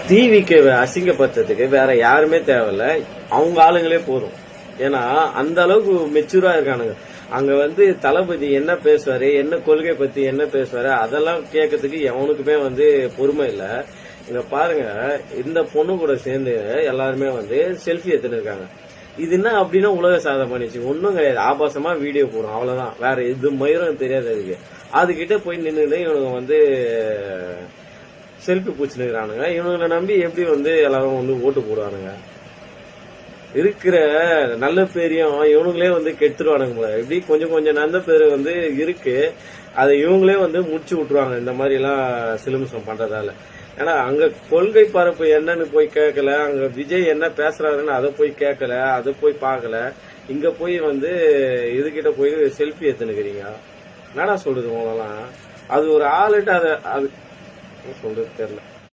டிவிக்கு அசிங்கப்படுத்துறதுக்கு வேற யாருமே தேவையில்ல, அவங்க ஆளுங்களே போதும். ஏன்னா அந்த அளவுக்கு மெச்சூரா இருக்கானுங்க. அங்க வந்து தளபதி என்ன பேசுவாரு, என்ன கொள்கை பத்தி என்ன பேசுவாரு, அதெல்லாம் கேட்கறதுக்கு எவனுக்குமே வந்து பொறுமை இல்ல. இங்க பாருங்க, இந்த பொண்ணு கூட சேர்ந்து எல்லாருமே வந்து செல்ஃபி எடுத்துன்னு இருக்காங்க. இது என்ன அப்படின்னா உலக சாதனை பண்ணிச்சு, ஒன்னும் கிடையாது. ஆபாசமா வீடியோ போடும், அவ்வளவுதான். வேற எது மயிரும் தெரியாது அதுக்கு. அதுகிட்ட போய் நின்றுட்டு இவனுங்க வந்து செல்ஃபி பூச்சினுக்கிறானுங்க. இவனுங்களை நம்பி எப்படி வந்து எல்லாரும் வந்து ஓட்டு போடுவானுங்க? இருக்கிற நல்ல பேரையும் இவனுங்களே வந்து கெடுத்துருவானுங்க. எப்படி கொஞ்சம் கொஞ்சம் நல்ல பேரு வந்து இருக்கு, அதை இவங்களே வந்து முடிச்சு விட்டுருவாங்க இந்த மாதிரி எல்லாம் சிலுமிசம் பண்றதால. ஏன்னா அங்க கொள்கை பரப்பு என்னன்னு போய் கேட்கல, அங்க விஜய் என்ன பேசுறாருன்னு அதை போய் கேட்கல, அதை போய் பார்க்கல. இங்க போய் வந்து இதுகிட்ட போய் செல்ஃபி எடுத்துனுக்கிறீங்க. என்னடா சொல்றது உங்களெல்லாம்? அது ஒரு ஆளுட்டு அதை அது சொல்றது தெரியல.